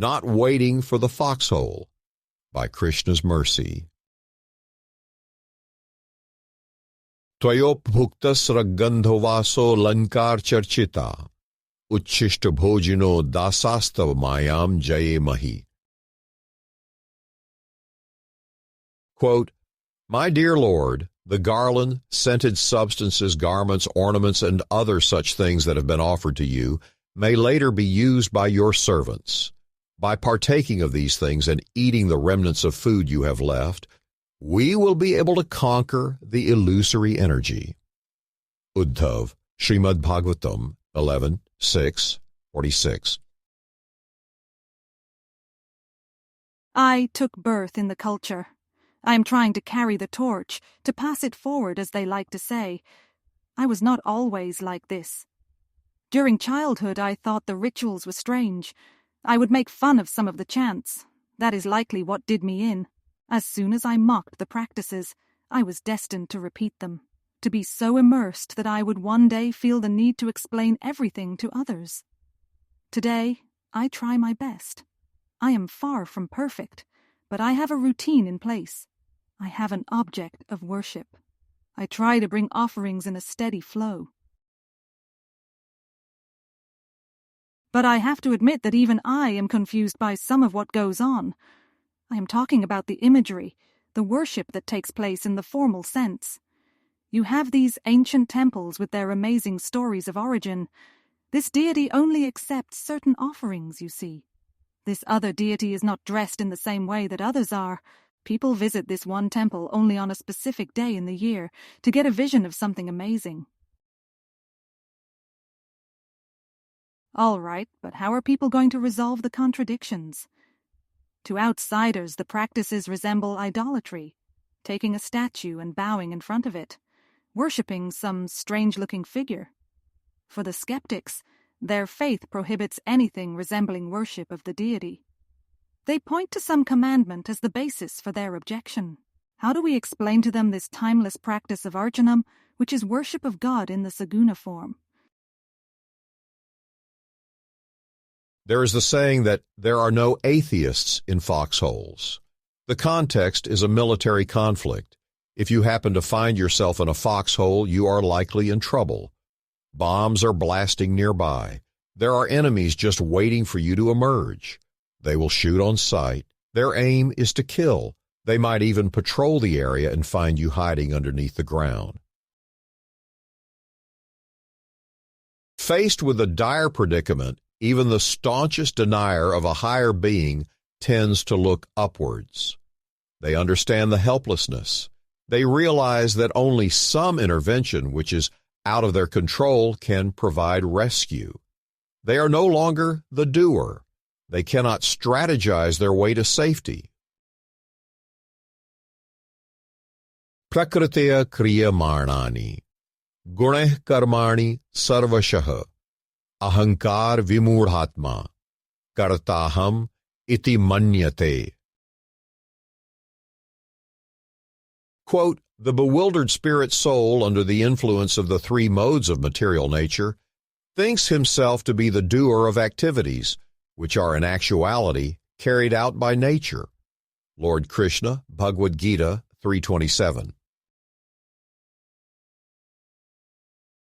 Not Waiting for the Foxhole, by Krishna's Mercy. Tvayopbhuktas raggandhovaso lankar charchita, uchishta bhojino dasastav mayam jaye mahi. Quote, My dear Lord, the garland, scented substances, garments, ornaments, and other such things that have been offered to you may later be used by your servants. By partaking of these things and eating the remnants of food you have left, we will be able to conquer the illusory energy. Uddhava, Shrimad Bhagavatam 11:6-46. I took birth in the culture. I am trying to carry the torch, to pass it forward, as they like to say. I was not always like this. During childhood, I thought the rituals were strange. I would make fun of some of the chants. That is likely what did me in. As soon as I mocked the practices, I was destined to repeat them, to be so immersed that I would one day feel the need to explain everything to others. Today, I try my best. I am far from perfect, but I have a routine in place. I have an object of worship. I try to bring offerings in a steady flow. But I have to admit that even I am confused by some of what goes on. I am talking about the imagery, the worship that takes place in the formal sense. You have these ancient temples with their amazing stories of origin. This deity only accepts certain offerings, you see. This other deity is not dressed in the same way that others are. People visit this one temple only on a specific day in the year to get a vision of something amazing. All right, but how are people going to resolve the contradictions? To outsiders, the practices resemble idolatry, taking a statue and bowing in front of it, worshipping some strange-looking figure. For the skeptics, their faith prohibits anything resembling worship of the deity. They point to some commandment as the basis for their objection. How do we explain to them this timeless practice of archanam, which is worship of God in the saguna form? There is the saying that there are no atheists in foxholes. The context is a military conflict. If you happen to find yourself in a foxhole, you are likely in trouble. Bombs are blasting nearby. There are enemies just waiting for you to emerge. They will shoot on sight. Their aim is to kill. They might even patrol the area and find you hiding underneath the ground. Faced with a dire predicament, even the staunchest denier of a higher being tends to look upwards. They understand the helplessness. They realize that only some intervention which is out of their control can provide rescue. They are no longer the doer. They cannot strategize their way to safety. Prakritya kriyamarnani, guneh karmani sarvashah, ahankar vimudhatma, kartaham iti manyate. Quote, the bewildered spirit soul under the influence of the three modes of material nature thinks himself to be the doer of activities, which are in actuality carried out by nature. Lord Krishna, Bhagavad-gita 3:27.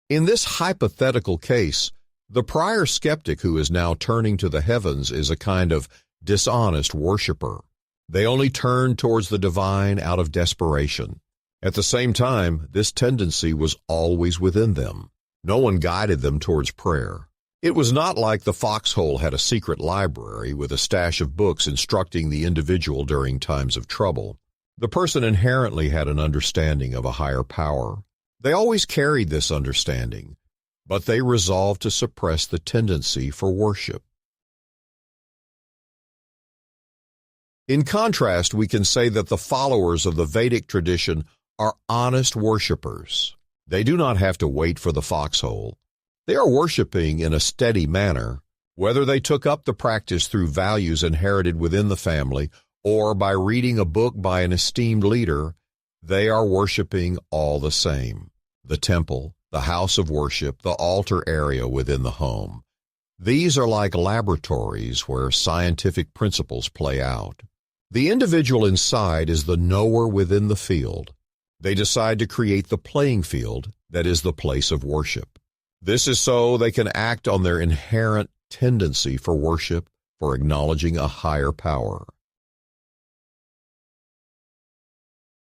In this hypothetical case, the prior skeptic who is now turning to the heavens is a kind of dishonest worshiper. They only turn towards the divine out of desperation. At the same time, this tendency was always within them. No one guided them towards prayer. It was not like the foxhole had a secret library with a stash of books instructing the individual during times of trouble. The person inherently had an understanding of a higher power. They always carried this understanding, but they resolved to suppress the tendency for worship. In contrast, we can say that the followers of the Vedic tradition are honest worshipers. They do not have to wait for the foxhole. They are worshiping in a steady manner, whether they took up the practice through values inherited within the family or by reading a book by an esteemed leader. They are worshiping all the same. The temple, the house of worship, the altar area within the home. These are like laboratories where scientific principles play out. The individual inside is the knower within the field. They decide to create the playing field that is the place of worship. This is so they can act on their inherent tendency for worship, for acknowledging a higher power.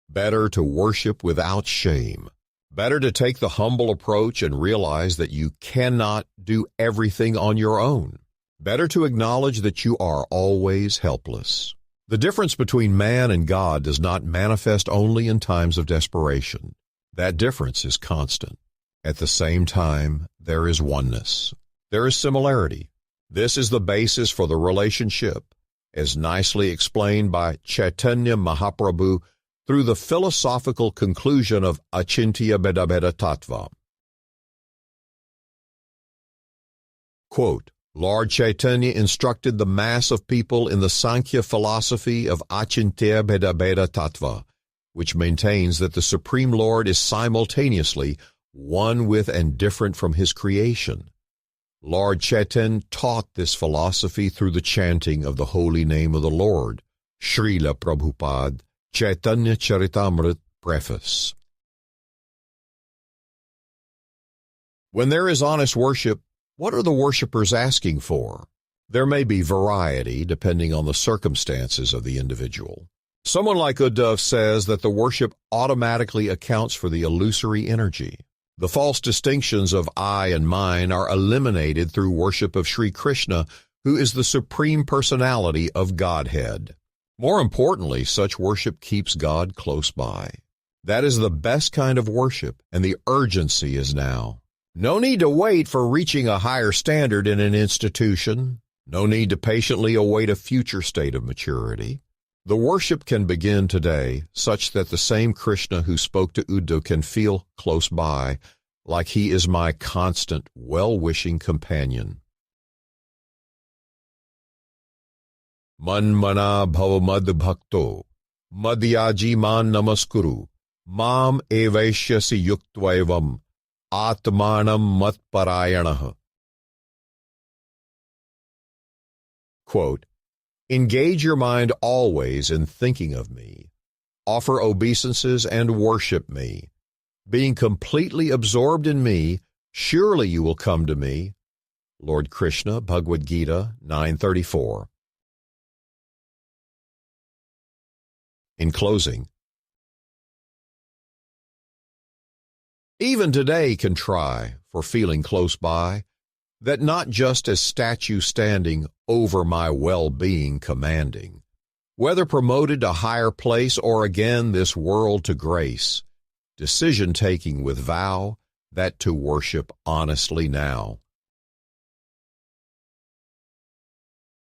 Better to worship without shame. Better to take the humble approach and realize that you cannot do everything on your own. Better to acknowledge that you are always helpless. The difference between man and God does not manifest only in times of desperation. That difference is constant. At the same time, there is oneness. There is similarity. This is the basis for the relationship, as nicely explained by Chaitanya Mahaprabhu through the philosophical conclusion of Achintya Bheda Tattva. Quote, Lord Chaitanya instructed the mass of people in the Sankhya philosophy of Achintya Bheda Tattva, which maintains that the Supreme Lord is simultaneously one with and different from his creation. Lord Chaitanya taught this philosophy through the chanting of the holy name of the Lord, Srila Prabhupada, Chaitanya Charitamrita Preface. When there is honest worship, what are the worshipers asking for? There may be variety depending on the circumstances of the individual. Someone like Uddhava says that the worship automatically accounts for the illusory energy. The false distinctions of I and mine are eliminated through worship of Sri Krishna, who is the Supreme Personality of Godhead. More importantly, such worship keeps God close by. That is the best kind of worship, and the urgency is now. No need to wait for reaching a higher standard in an institution. No need to patiently await a future state of maturity. The worship can begin today, such that the same Krishna who spoke to Uddhava can feel close by, like he is my constant, well-wishing companion. Manmana bhava bhakto, madhyaji man namaskuru, mam evaishyasi yuktvaevam, atmanam matparayanah. Quote, engage your mind always in thinking of me. Offer obeisances and worship me. Being completely absorbed in me, surely you will come to me. Lord Krishna, Bhagavad-gita 9:34. In closing, even today can try for feeling close by, that not just as statue standing over my well-being commanding, whether promoted to higher place or again this world to grace, decision-taking with vow that to worship honestly now.